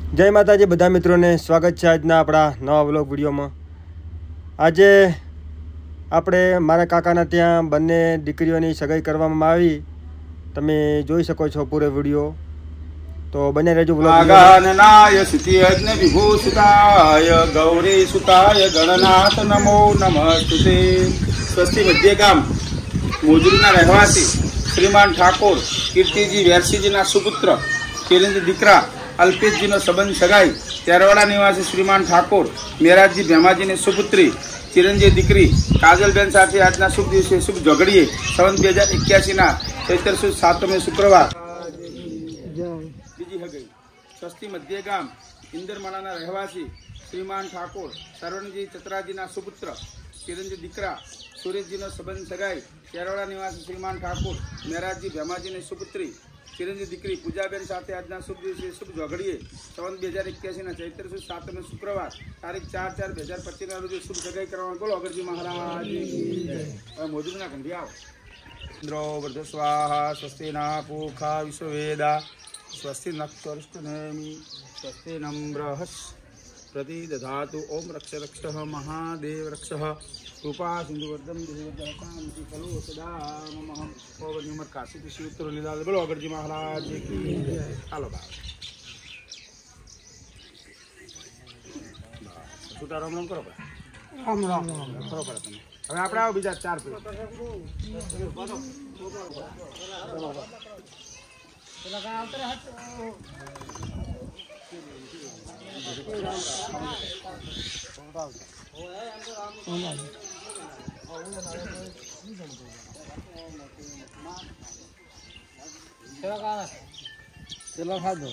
जय माताजी बधा मित्रों ने स्वागत है आजना अपना नवा व्लॉग विडियो में। आज आपणे मारा काकाना त्या बंने दीकरीओनी सगाई करवामां आवी। तमे जोई शको छो पूरे विडियो, तो बने रहेजो व्लॉग। गणनाय स्तुतियज्ञ विभूषिताय गौरी सुताय गणनाथ नमो नमस्तुते। स्वस्ति मध्य गाम मोजरीना रहवासी श्रीमान ठाकोर कीर्तिजी वेरसीजीना सुपुत्र केलेंद्र दीकरा अल्पेशजीनो संबंध सगाई तेरवाड़ा निवासी श्रीमान ठाकोर मेराजी भेमाजीनी सुपुत्री चिरंजीव दीकरी काजलबेन साथे आजना शुभ दिवसे शुभ जोगड़ीए संवत 2081 ना चैत्र सुद 7वें शुक्रवार बीजी हगई। स्वस्ति मध्य गाम इंदरमाळाना रहवासी श्रीमान ठाकोर सरवणजी चतराजीना सुपुत्र चिरंजीव दीकरा सुरेशजीनो संबंध सगाई तेरवाड़ा निवासी श्रीमान ठाकोर मेराजी भेमाजीनी सुपुत्री चिरंजीव दीकरी पूजाबेन साथे आजना शुभ दिवसे शुभ जोगड़ीए संवत 2081 ना चैत्र सुद 7वें शुक्रवार तारीख 4/4/2025 ना रोज शुभ सगाई करवामां। बोलो अगरजी महाराज की मोजरीना घंटिया इंद्रो वर्ध स्वाहा स्वस्ति ना पूखा विश्ववेदा स्वस्ति नक्षत्रनेमि स्वस्ति नम्रहस् प्रतिदधातु ओम रक्ष रक्षः महादेव रक्षः कृपा सिंधुवर्धम देवदत्तांति खलु सदा मम पवनिमर काशी शिवत्र लीला। बोलो अगरजी महाराज की हालो बा छूटा राम राम करो राम राम करो पर તમે હવે આપણે આવો બીજા 4 પેલા કા આવતરે હટ चलो खा दो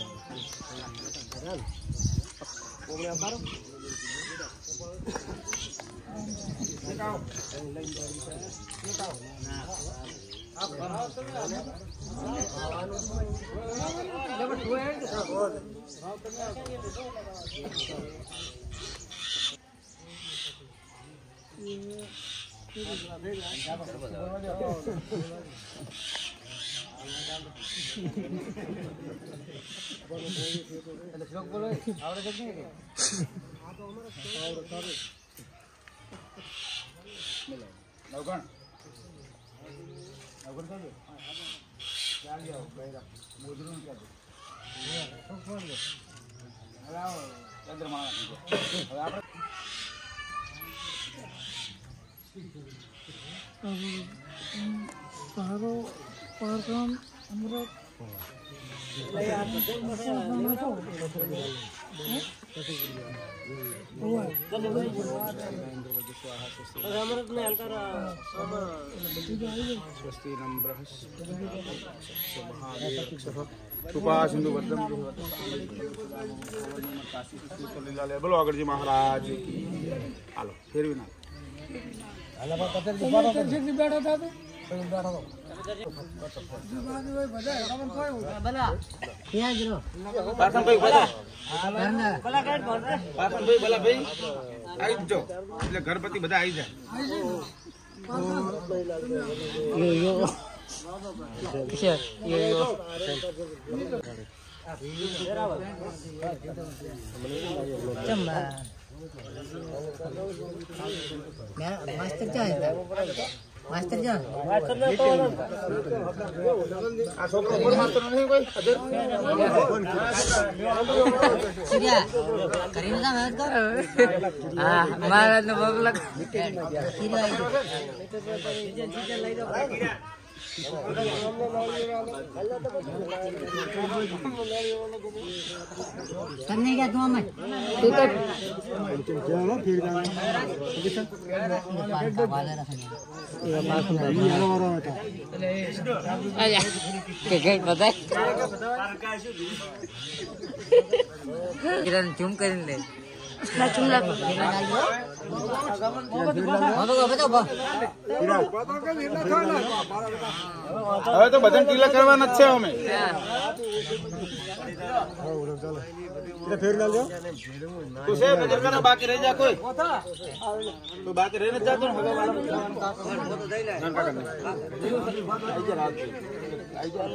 स्वस्ति नम्रहस् कृपा सिंधुवर्धम काशी शिवत्र लीला। बोलो अगरजी महाराज की हालो फिर भी ना गणपति बधा आई जाए मास्टर क्या है मास्टर क्या आ छोकरो कोई मास्टर नहीं कोई अदर क्या करीम का मैच कर हां महाराज ने बबला करने क्या तुम मैं ठीक है चलो फिर क्या पता है किरण चुम कर ले ना चुम लग હવે તો બધાને ટીલા કરવાના જ છે અમે ફેર ના લ્યો તું છે બજાર કરા બાકી રહી જા કોઈ તો બાકી રહીને જાતો ને હવે વાળા ફોટો દઈ લે આઈ જા રાત આઈ જા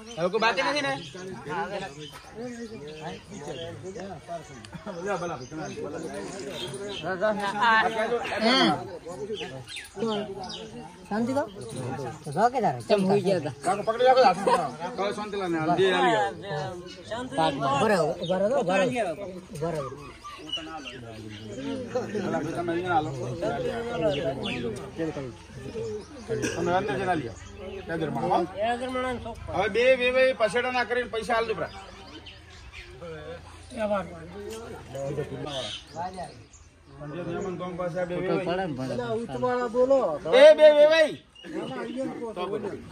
હવે કોઈ બાકી નથી ને શાંતિ તો રોકે તારે ચમ હોઈ ગયા હતા કાકો પકડી રાખો કાકો શાંતિલા ને હલ્દી આવી ગયા બરાબર બરાબર તમે અહીંયા હાલો તમે અંદર જઈને આલી હવે બે પછેડા ના કરીને પૈસા હાલ દીપરા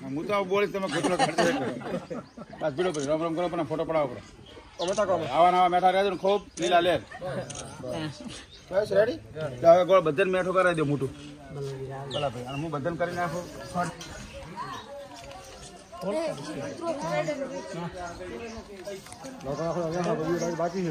હું તો બોલીશ તમે રામ રામ કરો પણ ફોટો પડાવો કરો આવા નવા મેઠા રહેજો ને ખૂબ લીલા લે બસ રેડી હવે ગોળ બધાને મેઠો કરાવી દો મોટું ભલા ભાઈ હું બધાને કરી નાખું બાકી